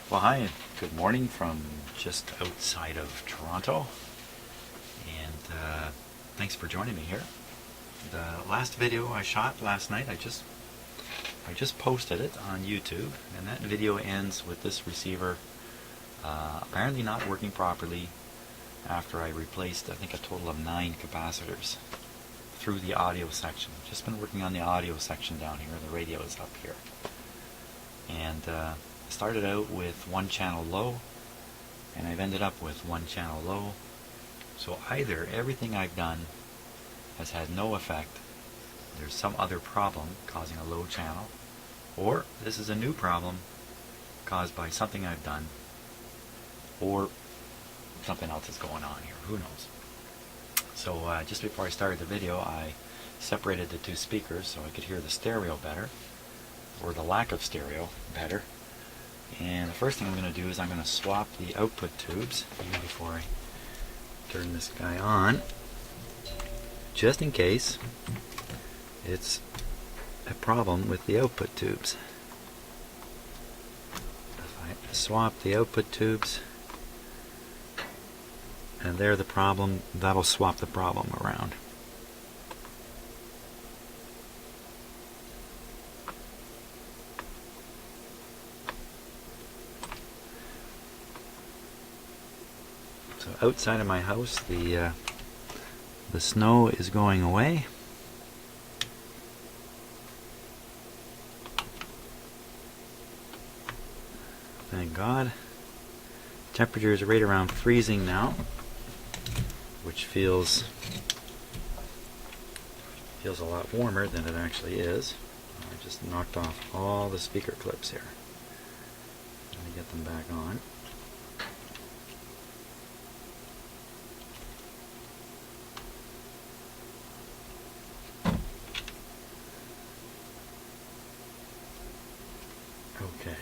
Well, hi, and good morning from just outside of Toronto, and thanks for joining me here. The last video I shot last night, I just posted it on YouTube, and that video ends with this receiver apparently not working properly after I replaced, I think, a total of 9 capacitors through the audio section. Just been working on the audio section down here. The radio is up here, and started out with one channel low, and I've ended up with one channel low. So either everything I've done has had no effect, there's some other problem causing a low channel, or this is a new problem caused by something I've done, or something else is going on here. Who knows? So just before I started the video, I separated the two speakers so I could hear the stereo better, or the lack of stereo better. And the first thing I'm going to do is I'm going to swap the output tubes even before I turn this guy on, just in case it's a problem with the output tubes. If I swap the output tubes and they're the problem, that'll swap the problem around. So outside of my house, the snow is going away. Thank God. Temperature is right around freezing now, which feels a lot warmer than it actually is. I just knocked off all the speaker clips here. Let me get them back on. Okay.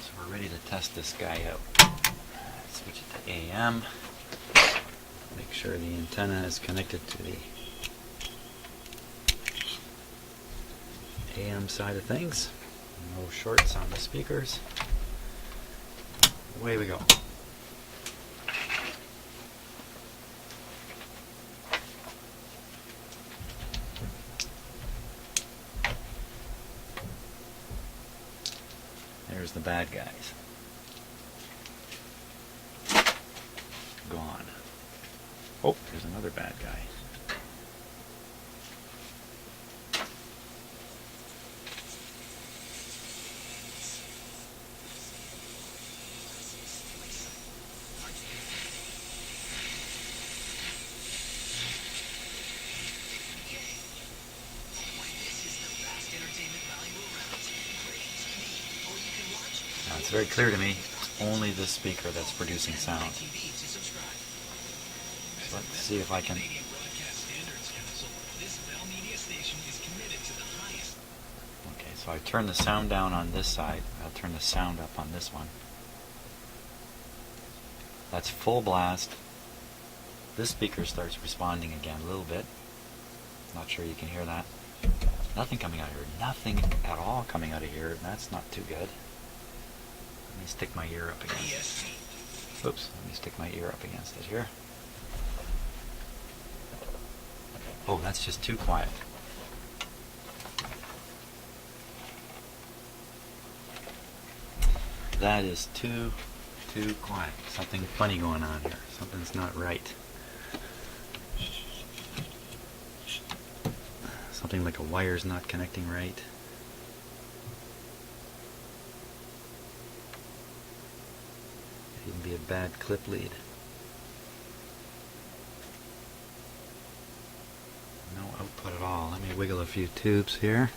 So we're ready to test this guy out. Switch it to AM. Make sure the antenna is connected to the AM side of things. No shorts on the speakers. Away we go. There's the bad guys. Gone. Oh, there's another bad guy. Now it's very clear to me, it's only this speaker that's producing sound. Let's see if I can. Okay, so I turn the sound down on this side. I'll turn the sound up on this one. That's full blast. This speaker starts responding again a little bit. Not sure you can hear that. Nothing coming out of here. Nothing at all coming out of here. That's not too good. Let me stick my ear up against it. Oops, let me stick my ear up against it here. Oh, that's just too quiet. That is too quiet. Something funny going on here. Something's not right. Something like a wire's not connecting right. It can be a bad clip lead. No output at all. Let me wiggle a few tubes here.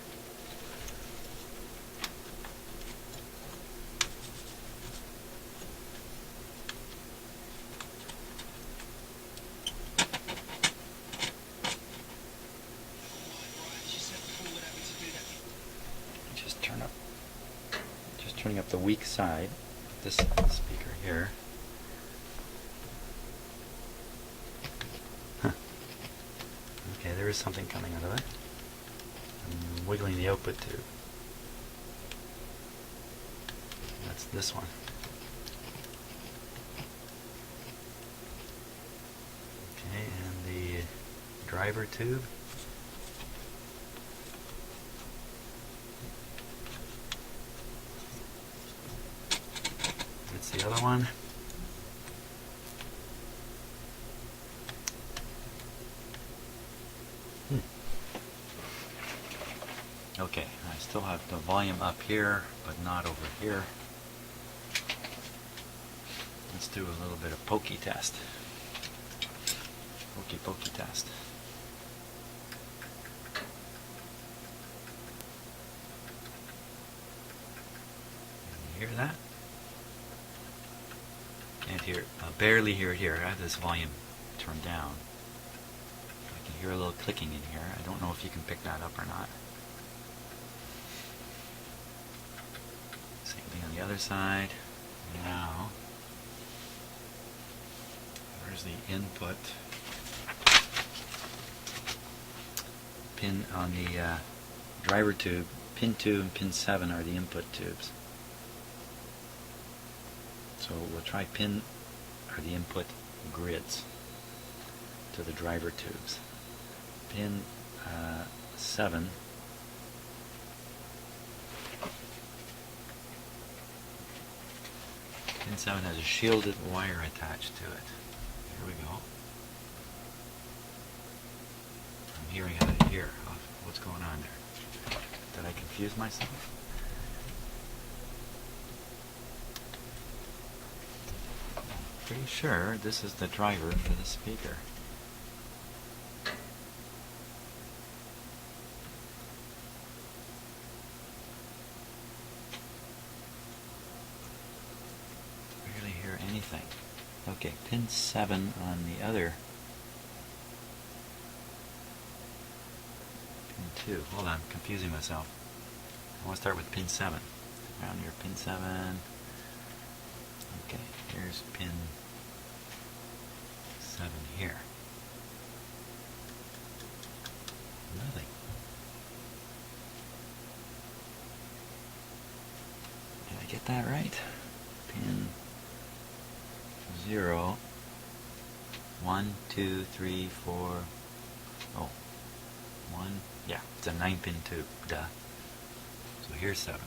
Just turning up the weak side of this speaker here. Okay, there is something coming out of it. I'm wiggling the output tube. That's this one. Okay, and the driver tube. That's the other one. Okay, I still have the volume up here, but not over here. Let's do a little bit of pokey test. Pokey test. Can you hear that? Can't hear it. Barely hear it here. I have this volume turned down. I can hear a little clicking in here. I don't know if you can pick that up or not. Same thing on the other side. Now, where's the input pin on the driver tube? Pin 2 and pin 7 are the input tubes. So we'll try pin are the input grids to the driver tubes. Pin 7 Pin 7 has a shielded wire attached to it. Here we go. I'm hearing out of here. What's going on there? Did I confuse myself? Pretty sure this is the driver for the speaker. Barely hear anything. Okay, pin 7 on the other. Pin 2. Hold on, I'm confusing myself. I want to start with pin 7. Around here, pin 7. Okay, here's pin 7 here. Nothing. Did I get that right? Pin 0, 1, 2, 3, 4. Oh, 1. Yeah, it's a 9-pin tube. Duh. So here's 7.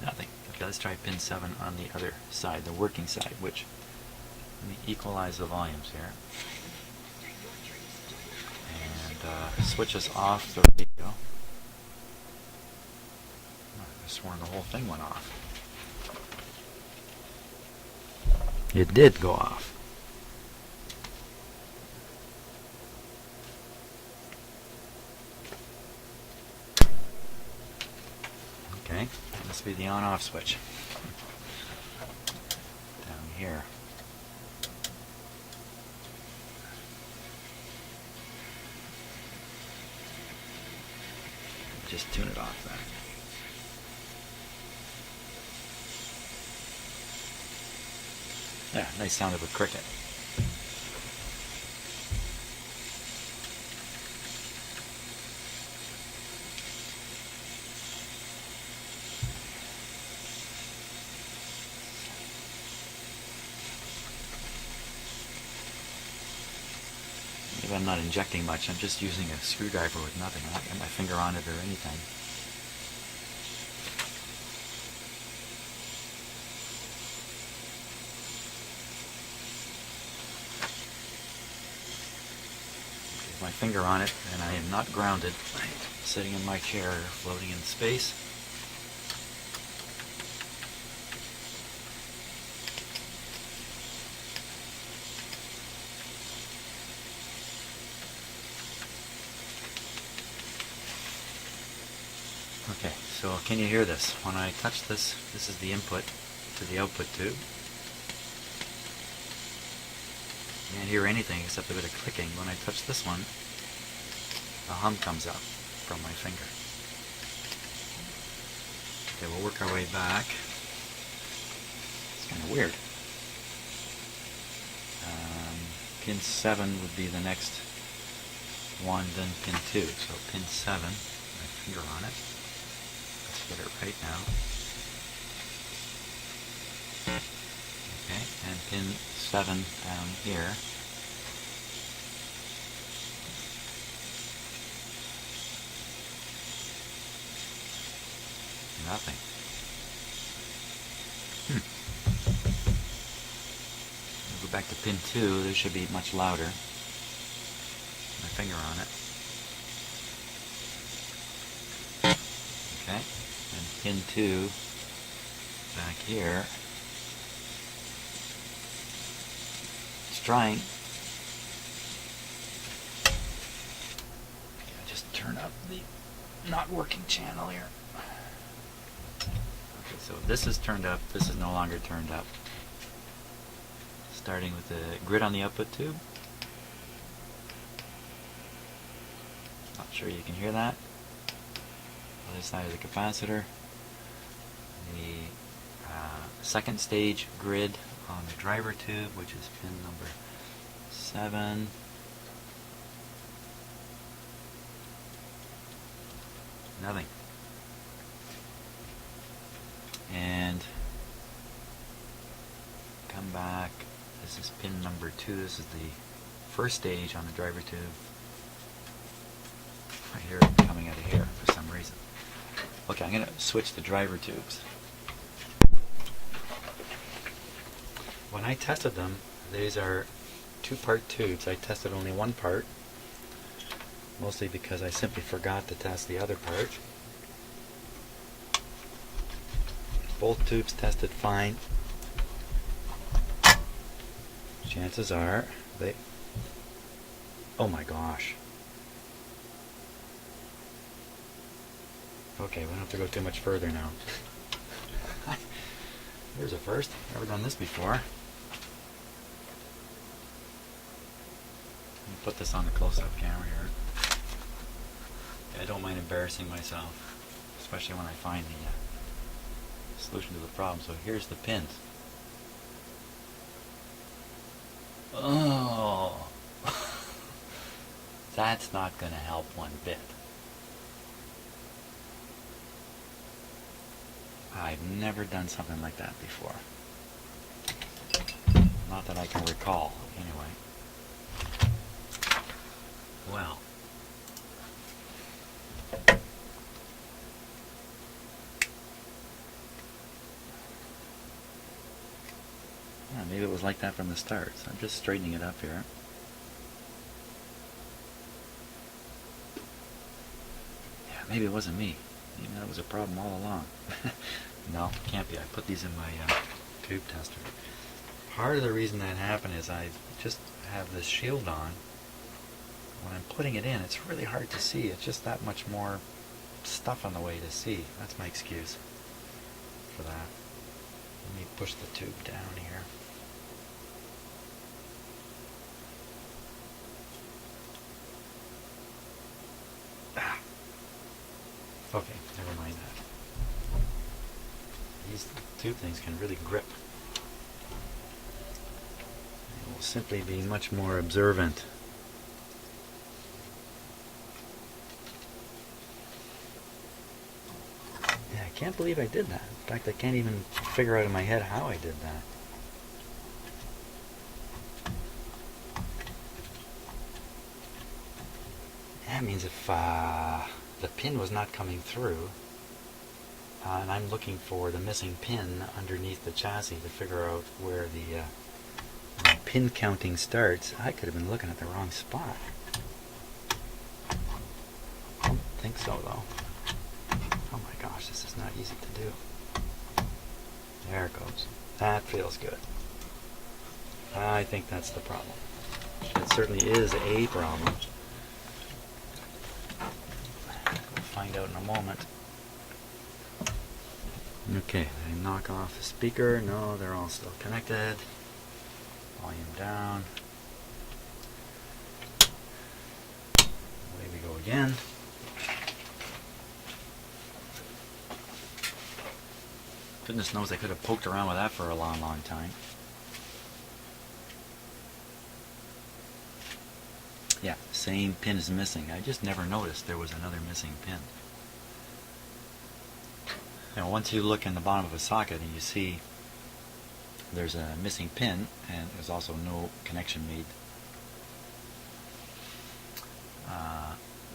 Nothing. Okay, let's try pin 7 on the other side, the working side, which, let me equalize the volumes here. And switch us off the radio. I could have sworn the whole thing went off. It did go off. Okay, that must be the on-off switch. Down here. Just tune it off then. Yeah, nice sound of a cricket. Maybe I'm not injecting much, I'm just using a screwdriver with nothing. I'm not getting my finger on it or anything. My finger on it, and I am not grounded. I'm sitting in my chair, floating in space. Okay, so can you hear this? When I touch this, this is the input to the output tube. Can't hear anything except a bit of clicking. When I touch this one, a hum comes up from my finger. Okay, we'll work our way back. It's kind of weird. pin 7 would be the next one, then pin 2. So pin 7, my finger on it. Let's get it right now. Okay, and pin 7 down here. Nothing. Go back to pin 2. This should be much louder. My finger on it. Okay, and pin 2 back here. It's trying. Okay, I'll just turn up the not working channel here. Okay, so this is turned up. This is no longer turned up. Starting with the grid on the output tube. Not sure you can hear that. Other side of the capacitor. The second stage grid on the driver tube, which is pin number 7. Nothing. And come back. This is pin number 2. This is the first stage on the driver tube. I hear it coming out of here for some reason. Okay, I'm going to switch the driver tubes. When I tested them, these are 2-part tubes. I tested only one part, mostly because I simply forgot to test the other part. Both tubes tested fine. Chances are they... Oh my gosh. Okay, we don't have to go too much further now. Here's a first. Never done this before. Let me put this on the close-up camera here. I don't mind embarrassing myself, especially when I find the solution to the problem. So here's the pins. Oh, that's not going to help one bit. I've never done something like that before. Not that I can recall, anyway. Well. Yeah, maybe it was like that from the start, so I'm just straightening it up here. Yeah, maybe it wasn't me. Maybe that was a problem all along. No, can't be. I put these in my tube tester. Part of the reason that happened is I just have this shield on. When I'm putting it in, it's really hard to see. It's just that much more stuff on the way to see. That's my excuse for that. Let me push the tube down here. Ah. Okay, never mind that. These tube things can really grip. They will simply be much more observant. Yeah, I can't believe I did that. In fact, I can't even figure out in my head how I did that. That means if the pin was not coming through, and I'm looking for the missing pin underneath the chassis to figure out where the pin counting starts, I could have been looking at the wrong spot. I don't think so, though. Oh my gosh, this is not easy to do. There it goes. That feels good. I think that's the problem. It certainly is a problem. We'll find out in a moment. Okay, I knock off the speaker. No, they're all still connected. Volume down. Away we go again. Goodness knows I could have poked around with that for a long, long time. Yeah, same pin is missing. I just never noticed there was another missing pin. Now, once you look in the bottom of a socket and you see there's a missing pin, and there's also no connection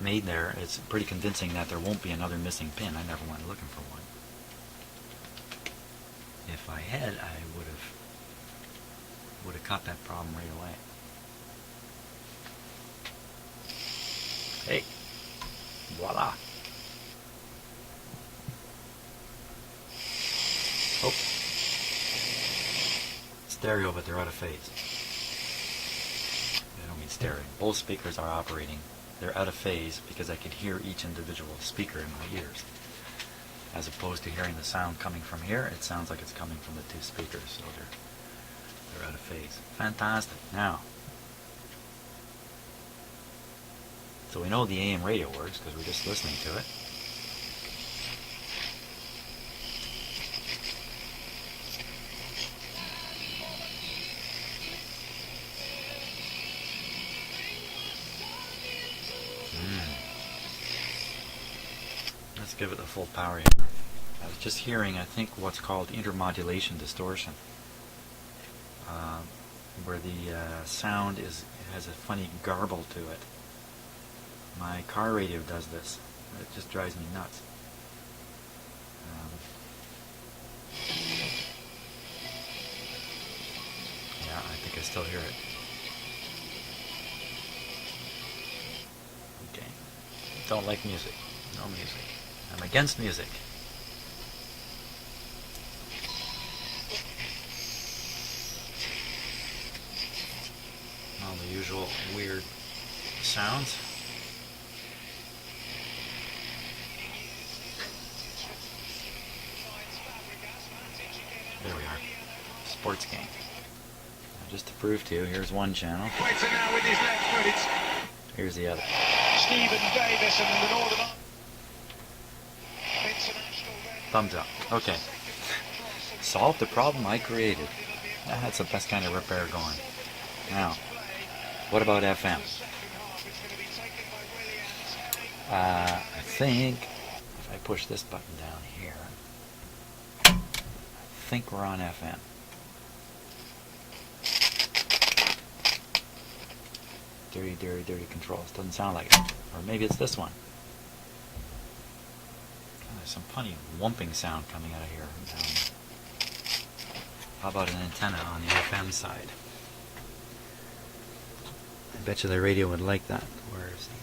made there, it's pretty convincing that there won't be another missing pin. I never went looking for one. If I had, I would have caught that problem right away. Hey, voila. Oh, stereo, but they're out of phase. I don't mean stereo. Both speakers are operating. They're out of phase because I could hear each individual speaker in my ears. As opposed to hearing the sound coming from here, it sounds like it's coming from the two speakers, so they're out of phase. Fantastic. Now, so we know the AM radio works because we're just listening to it. Let's give it the full power here. I was just hearing, I think, what's called intermodulation distortion, where the sound has a funny garble to it. My car radio does this. It just drives me nuts. Yeah, I think I still hear it. Okay. Don't like music. No music. I'm against music. All the usual weird sounds. There we are. Sports game. Now, just to prove to you, here's one channel. Here's the other. Stephen Davis and the Northern. Thumbs up. Okay. Solved the problem I created. That's the best kind of repair going. Now, what about FM? I think if I push this button down here, I think we're on FM. Dirty, dirty, dirty controls. Doesn't sound like it. Or maybe it's this one. There's some funny whumping sound coming out of here. How about an antenna on the FM side? I bet you the radio would like that. Where's the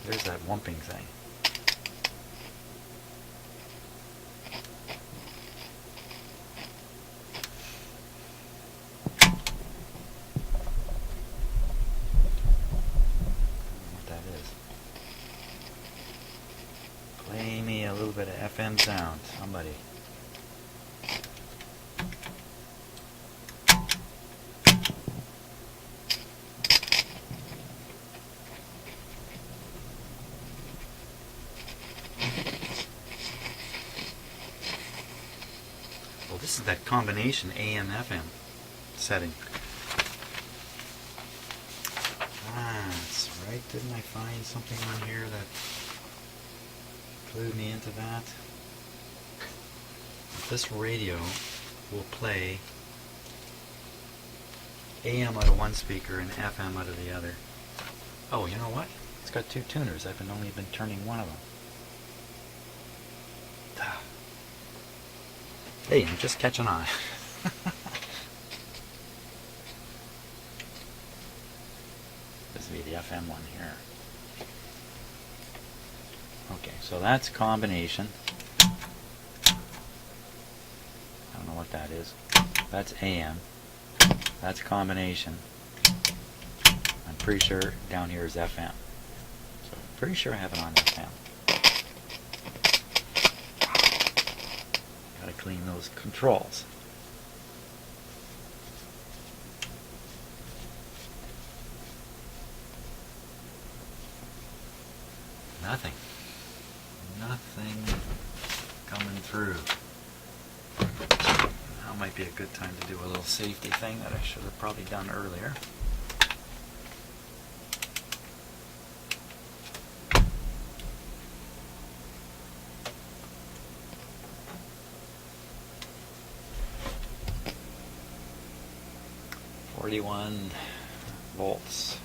There's that whumping thing. What that is. Play me a little bit of FM sound, somebody. Well, this is that combination AM/FM setting. That's right. Didn't I find something on here that clued me into that? This radio will play AM out of one speaker and FM out of the other. Oh, you know what? It's got two tuners. I've only been turning one of them. Hey, I'm just catching on. This will be the FM one here. Okay, so that's combination. I don't know what that is. That's AM. That's combination. I'm pretty sure down here is FM. So I'm pretty sure I have it on FM. Gotta clean those controls. Nothing. Nothing coming through. Now might be a good time to do a little safety thing that I should have probably done earlier. volts.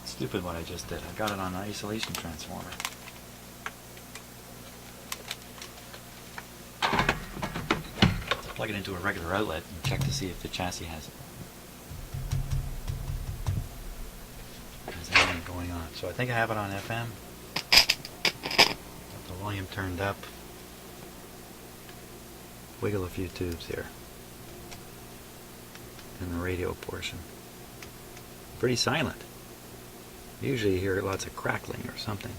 Stupid what I just did. I got it on an isolation transformer. Plug it into a regular outlet and check to see if the chassis has anything going on. So I think I have it on FM. Got the volume turned up. Wiggle a few tubes here in the radio portion. Pretty silent. Usually you hear lots of crackling or something.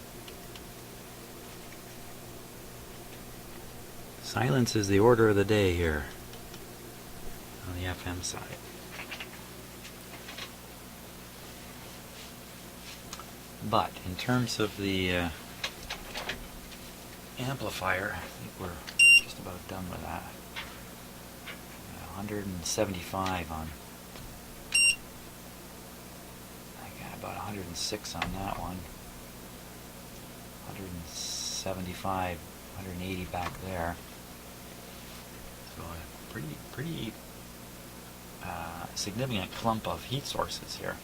Silence is the order of the day here on the FM side. But in terms of the amplifier, I think we're just about done with that. 175 on. I got about 106 on that one. 175, 180 back there. So a pretty significant clump of heat sources here.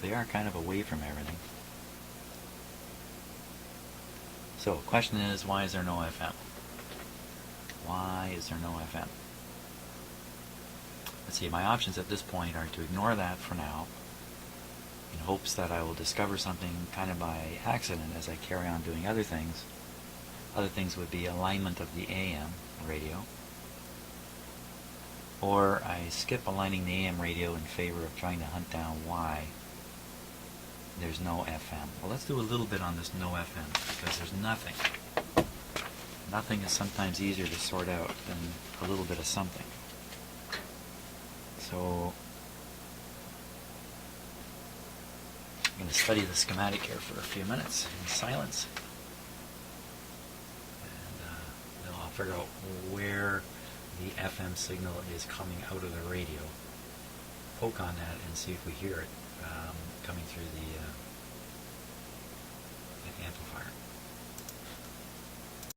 They are kind of away from everything. So the question is, why is there no FM? Why is there no FM? Let's see, my options at this point are to ignore that for now, in hopes that I will discover something kind of by accident as I carry on doing other things. Other things would be alignment of the AM radio, or I skip aligning the AM radio in favor of trying to hunt down why there's no FM. Well, let's do a little bit on this no FM, because there's nothing. Nothing is sometimes easier to sort out than a little bit of something. So I'm going to study the schematic here for a few minutes in silence, and then I'll figure out where the FM signal is coming out of the radio. Poke on that and see if we hear it coming through the